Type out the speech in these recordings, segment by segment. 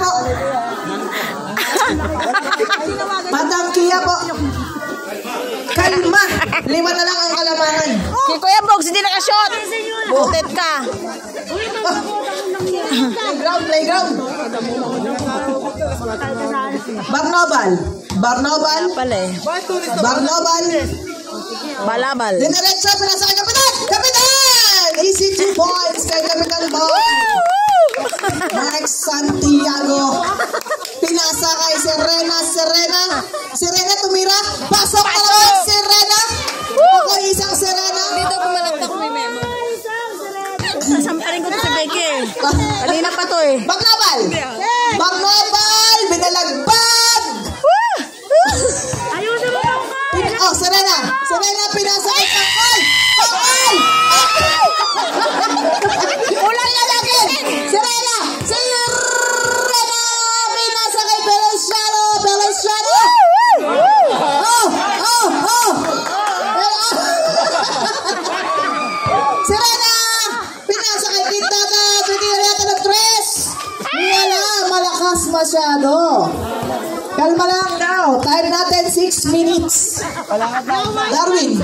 po. Batang Quiapo. Kalma. 5 na lang ang kalamangan. Si Kuya Bogs, hindi nakashot. Butet ka. Playground. Barnobal. Balabal. Dinerecho, pinasakay Kapitan! Kapitan! Easy 2 points kay Kapitan Boy. Next, Santiago. Pinasa kay Serena tumira. Pasok ka naman, Serena. Okay, isang Serena. Dito pumalagtak may memo. Samparin ko to sa Becky. Kanina pa to eh. Barnobal, binalagbag. Ayusin mo ka. Oh, Serena pinasa kay Pangkol. Ulang na lagi. Serena pinasa kay Belesciano. Serena pinasa kay Quintana. Pinireta ng 3. Wala, malakas masyado. Kalma lang now. Time natin 6 minutes. Darwin,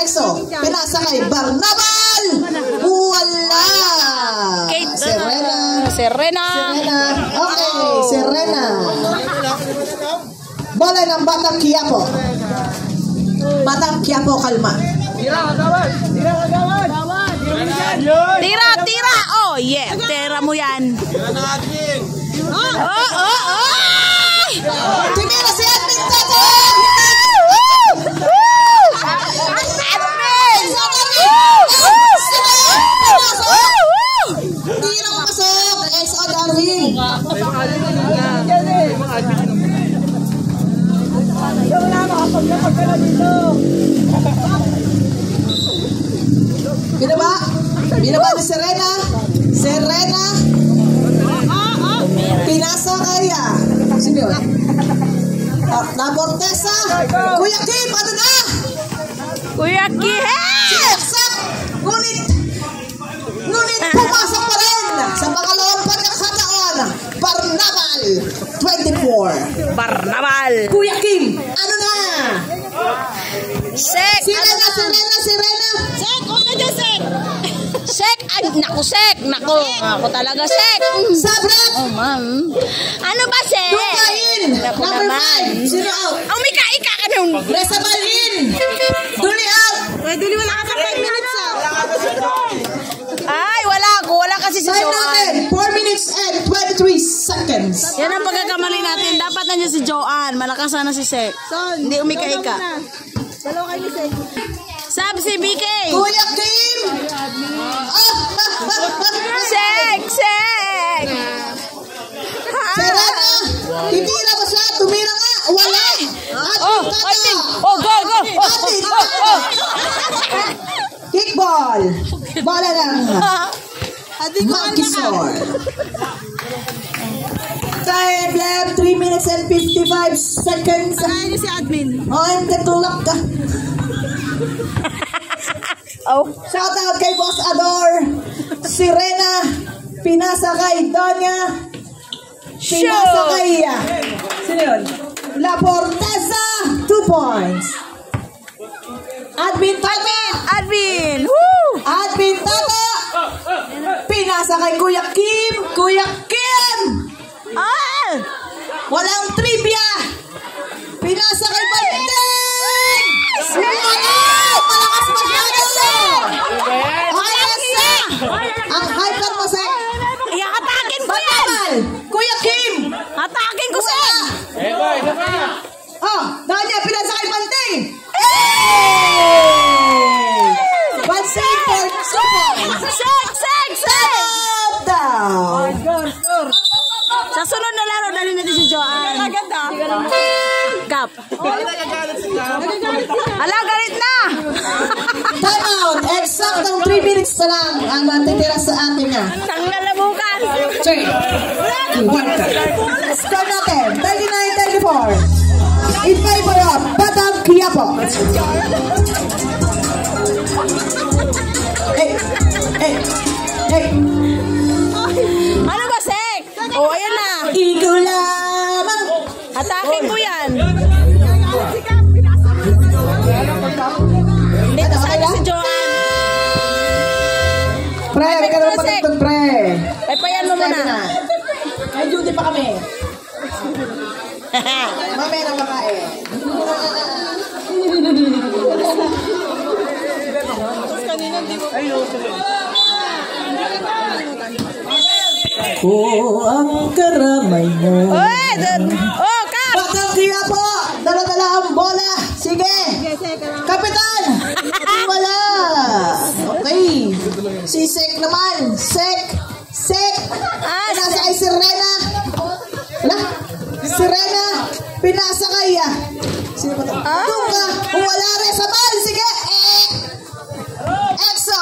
Exo, pinasa kay Barnabal. Wala. Serena. Okay, Serena. Bola ng Batang Quiapo. Batang Quiapo, kalma. Tira. Oh, yeah. Tira mo yan. Tumira si Admin Tato! Hindi na mapasok. Exo Darwin. Binaba ni Serena. Pinasa kaya. Sino yun? Nabortesa. Kuya Kim, ano na? Kuya Kim! Sinaksak! Ngunit pumasok pa rin sa pangalawang pagkakataon. Barnabal 24. Barnabal. Kuya Kim, ano na? Sek! Serena. Sek! Huwag ka dyan, Sek! Sek! Ay, naku, Sek! Naku, ako talaga, Sek! Sabrat! Oh, ma'am. Ano ba, Sek? Dukain! Naku Number naman. 5. Sino out? Umika-ika ka nung! Resabal in! Duli out! Duli, wala ka sa 5 minutes, Ay, wala ako. Wala kasi si Time Joanne. natin, 4 minutes and 23 seconds. Yan ang pagkakamali natin. Dapat nandiyan si Joanne. Malakas sana si Sek. Hindi umika-ika. Dalawa kayo ni Sek. Sabi si BK. Kuya Kim! Sek! Serena! Titira ba siya? Tumira nga! Wala! Atin! Oh, go! Kickball! Bola lang! Makisor! Time left 3 minutes and 55 seconds. Ay, si admin. On the tulak ka. Shout out kay Boss Ador. Serena. Pinasa kay Donya. Pinasa kay sino yun? La Portesa. 2 points. Admin Woo! Admin Tata. Pinasa kay Kuya Kim. Walang trivia. Pinasa kay Bandeng. Malakas masyado. Ang hyper mo, Sek. Hatakin ko yan! Kuya Kim. Hatakin ko, Sek! Danya, pinasa kay Bandeng. Bandeng for 2 points. Sek! Down. Sa sunod na laro, dali natin si Joanne. Gap. Ala, galit na! Time out. Exactong 3 minutes na lang ang matitira sa atin niya. Tanggal na bukas. 3, 2, 1. Score natin. 39-34. In favor of Batang Quiapo. Hey. Ano ba, Sek? Oh, ayan na. Eagle Sek. pre. Paypayan mo muna. May duty pa kami. Mamaya na makain. Ang karamay mo. Oy, oh, Kap! Bakang kaya po! Dala-dala ang bola! Sige! Kapitan! Wala! Okay. Si Sek naman. Sek! Pinasa kay si Rena. Wala? Si Rena. Pinasa kay sino ba ito? Tuka! Wala rin sa bal! Sige! Exo!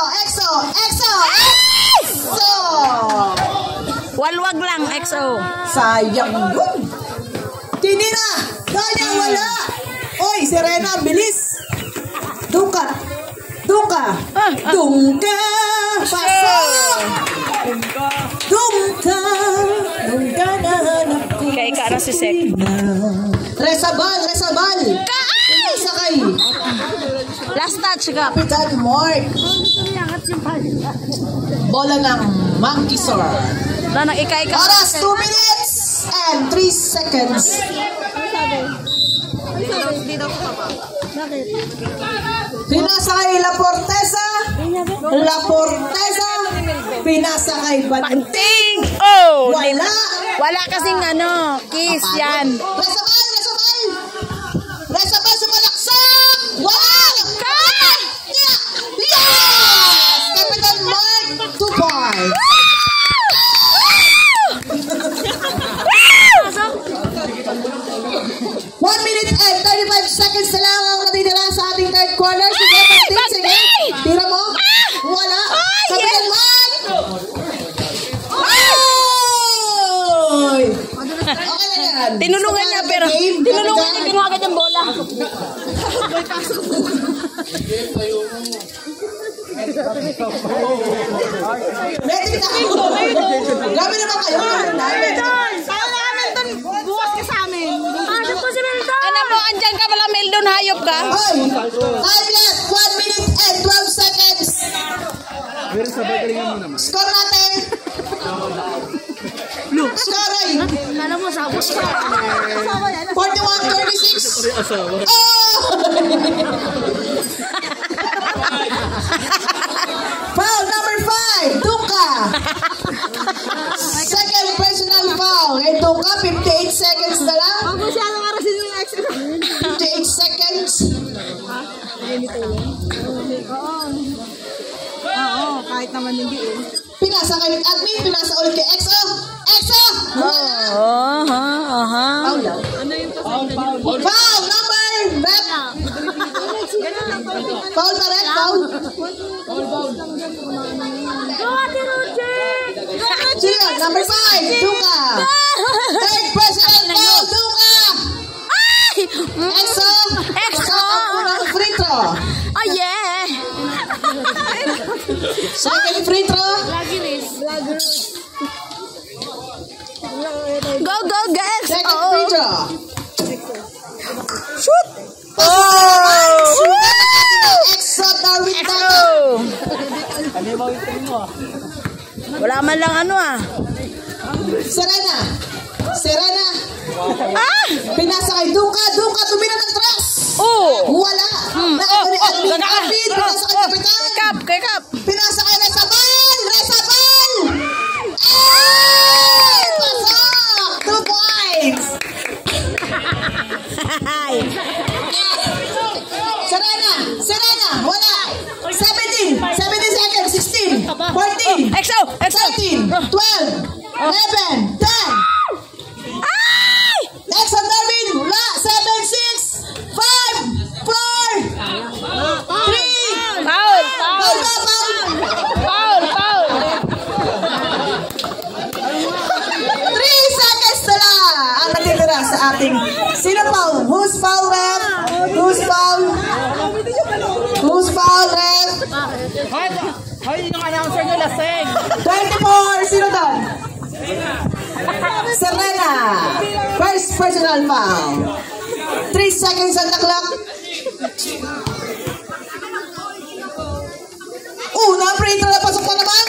Walwag lang, XO. Sayang yun. Tinira. Kaya wala. Oy, si Rena, bilis. Duka. Pasok. Duka na hanap ko. Kaya ika na si Sek. Resabal. Sakay. Last touch, Kap. Kapitan Mark. Bola ng Monkey Sir. Lanang ika-ika. Oras, 2 minutes and 3 seconds. Pinasa kay La Portesa. Pinasa kay Banting! Oh! Wala. Wala kasing kiss yan. Resabal sumalaksak. Wala. Yes! Kapitan Mark, 2 points. 1 minute and 35 seconds na lang ang natitira sa ating third quarter. Sige, sige. Tira mo. Wala. Kapitan Mark. Oy! Okay na yan. Tinulungan niya pero kinuha agad yung bola. Ready na ako. Grabe naman kayo. Bukas ka sa amin. Ano mo, andyan ka pala, Meldon, hayop ka? Hoy! Time left. 1 minute and 12 seconds. Score natin. Score ay. Alam mo, sabos ka. 41-36. Oh! Foul number 5. Duka. Second personal foul. Kay Duka, 58 seconds na lang. Ang masyadong arasin yung extra. 58 seconds. Oo, kahit naman hindi eh. Pinasa kay admin, pinasa ulit kay EXO. EXO! Foul lang. Foul number rep. Foul na rep, foul. Sige, number 5, Duka. Third personal foul, Duka. EXO. Unang free throw. Oh, yeah! Second free throw. Go, guys! Second free throw. Shoot! EXO Darwin Daga. Wala man lang Serena. Pinasa kay Duka. Duka, tumira ng tres. Wala. Admin, pinasa kay Kapitan. Kay Kap! Pinasa kay Resabal. Pasok. 2 points. Serena. Wala. 17 seconds. 16. 14. EXO! 13. 12. 11. 10. EXO Darwin. Wala. 7, 6. 5. 4. 3. Foul! Foul. 3 seconds na lang ang natitira sa ating sino foul? Who's foul, ref? Who's foul, ref? Hoy, yung announcer nyo lasing. 24, sino doon? Serena. First personal foul. 3 seconds on the clock. Una, free throw na pasok na naman.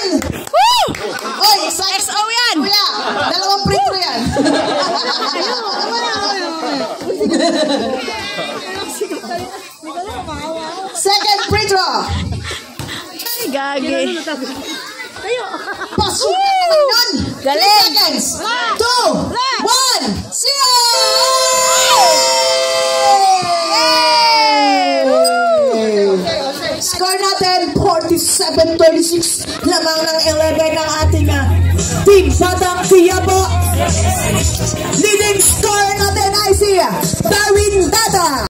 gagi. Pasok na naman. Galing. 3 seconds. 2, 1. Siya! Score natin, 47-26. Lamang ng 11 ng ating Team Batang Quiapo. Leading score natin ay si Darwin Dada.